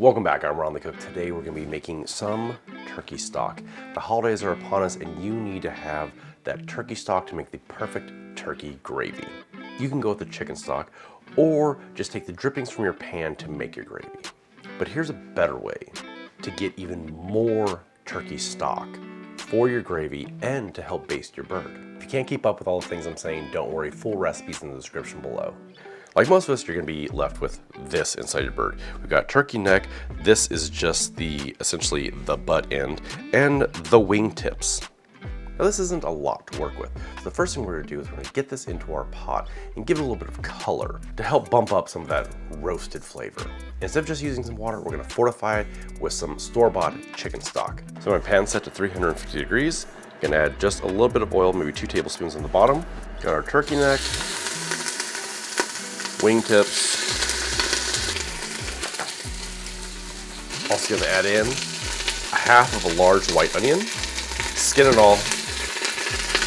Welcome back, I'm Ron the Cook. Today we're going to be making some turkey stock. The holidays are upon us and you need to have that turkey stock to make the perfect turkey gravy. You can go with the chicken stock or just take the drippings from your pan to make your gravy. But here's a better way to get even more turkey stock for your gravy and to help baste your bird. If you can't keep up with all the things I'm saying, don't worry, full recipes in the description below. Like most of us, you're gonna be left with this inside your bird. We've got turkey neck. This is just essentially the butt end and the wing tips. Now this isn't a lot to work with. So the first thing we're gonna do is we're gonna get this into our pot and give it a little bit of color to help bump up some of that roasted flavor. Instead of just using some water, we're gonna fortify it with some store-bought chicken stock. So my pan's set to 350 degrees. Gonna add just a little bit of oil, maybe 2 tablespoons on the bottom. Got our turkey neck, wingtips. Also gonna add in a half of a large white onion, skin and all,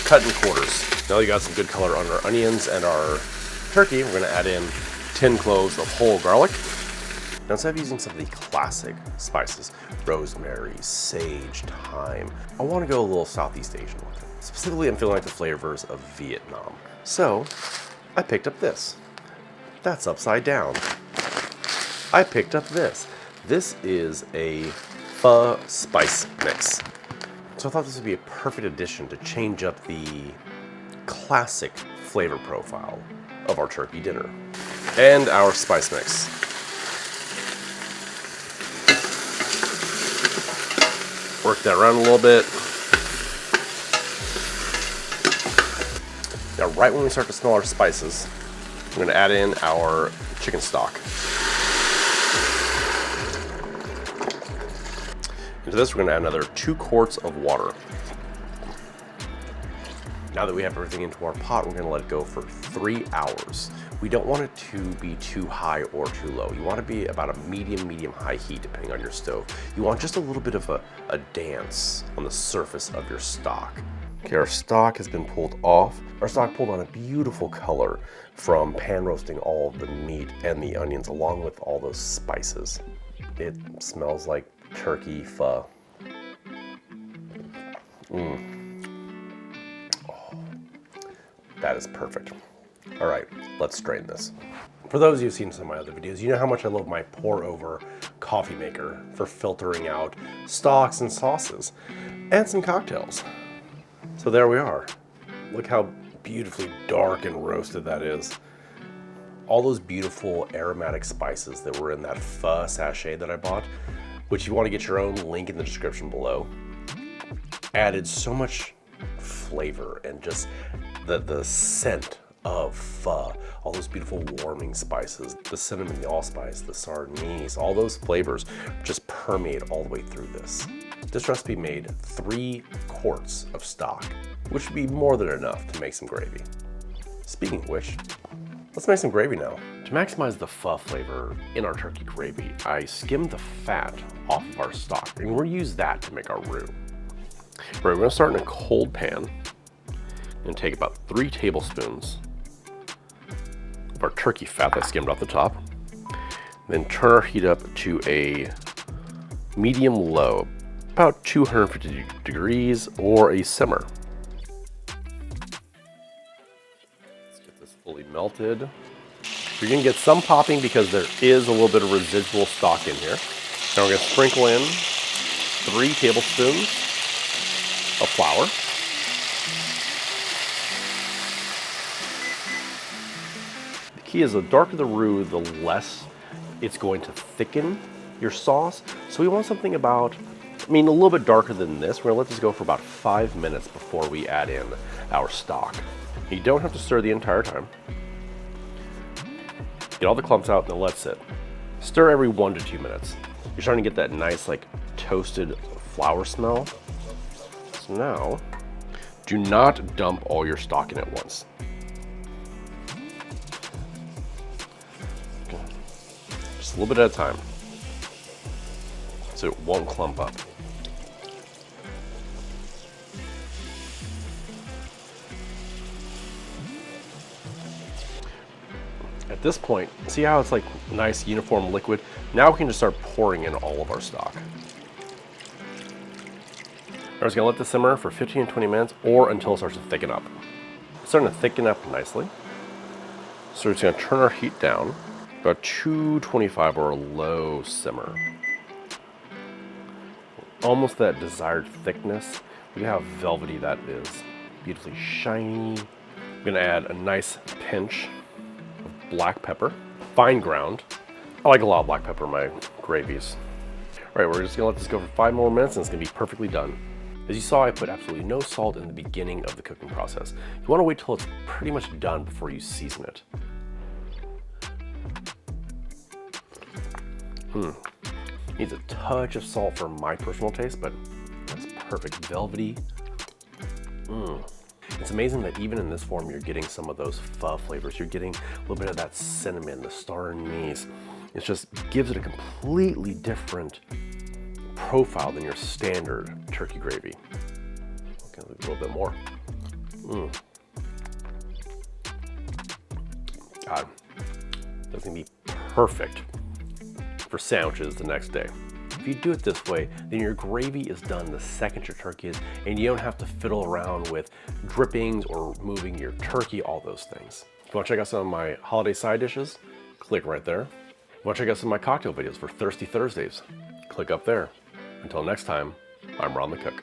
cut in quarters. Now you got some good color on our onions and our turkey, we're gonna add in 10 cloves of whole garlic. Now instead of using some of the classic spices, rosemary, sage, thyme, I wanna go a little Southeast Asian with it. Specifically, I'm feeling like the flavors of Vietnam. So I picked up this. That's upside down. I picked up this. This is a pho spice mix. So I thought this would be a perfect addition to change up the classic flavor profile of our turkey dinner. And our spice mix. Work that around a little bit. Now right when we start to smell our spices, we're going to add in our chicken stock. Into this, we're going to add another 2 quarts of water. Now that we have everything into our pot, we're going to let it go for 3 hours. We don't want it to be too high or too low. You want to be about a medium high heat depending on your stove. You want just a little bit of a dance on the surface of your stock. Okay, our stock has been pulled off. Our stock pulled on a beautiful color from pan roasting all of the meat and the onions along with all those spices. It smells like turkey pho. Oh, that is perfect. All right, let's strain this. For those of you who've seen some of my other videos, you know how much I love my pour over coffee maker for filtering out stocks and sauces and some cocktails. So there we are. Look how beautifully dark and roasted that is. All those beautiful aromatic spices that were in that pho sachet that I bought, which you want to get your own, link in the description below, added so much flavor and just the scent of pho. All those beautiful warming spices, the cinnamon, the allspice, the sour anise, all those flavors just permeate all the way through this. This recipe made 3 quarts of stock, which would be more than enough to make some gravy. Speaking of which, let's make some gravy now. To maximize the pho flavor in our turkey gravy, I skimmed the fat off of our stock, and we'll use that to make our roux. Right, we're gonna start in a cold pan and take about 3 tablespoons of our turkey fat that skimmed off the top. Then turn our heat up to a medium-low, about 250 degrees or a simmer. Let's get this fully melted. You're gonna get some popping because there is a little bit of residual stock in here. Now we're gonna sprinkle in 3 tablespoons of flour. The key is the darker the roux, the less it's going to thicken your sauce. So we want something about, a little bit darker than this. We're gonna let this go for about 5 minutes before we add in our stock. You don't have to stir the entire time. Get all the clumps out and then let sit. Stir every 1 to 2 minutes. You're starting to get that nice toasted flour smell. So now, do not dump all your stock in at once. Okay. Just a little bit at a time, so it won't clump up. At this point, see how it's like nice uniform liquid? Now we can just start pouring in all of our stock. We're just gonna let this simmer for 15 to 20 minutes or until it starts to thicken up. It's starting to thicken up nicely. So we're just gonna turn our heat down, about 225 or a low simmer. Almost that desired thickness. Look at how velvety that is. Beautifully shiny. I'm gonna add a nice pinch of black pepper, fine ground. I like a lot of black pepper in my gravies. All right, we're just gonna let this go for 5 more minutes and it's gonna be perfectly done. As you saw, I put absolutely no salt in the beginning of the cooking process. You wanna wait till it's pretty much done before you season it. Needs a touch of salt for my personal taste, but that's perfect. Velvety. It's amazing that even in this form, you're getting some of those pho flavors. You're getting a little bit of that cinnamon, the star anise. It just gives it a completely different profile than your standard turkey gravy. Okay, a little bit more. God, that's gonna be perfect for sandwiches the next day. If you do it this way, then your gravy is done the second your turkey is, and you don't have to fiddle around with drippings or moving your turkey, all those things. If you want to check out some of my holiday side dishes, click right there. If you want to check out some of my cocktail videos for Thirsty Thursdays, click up there. Until next time, I'm Ron the Cook.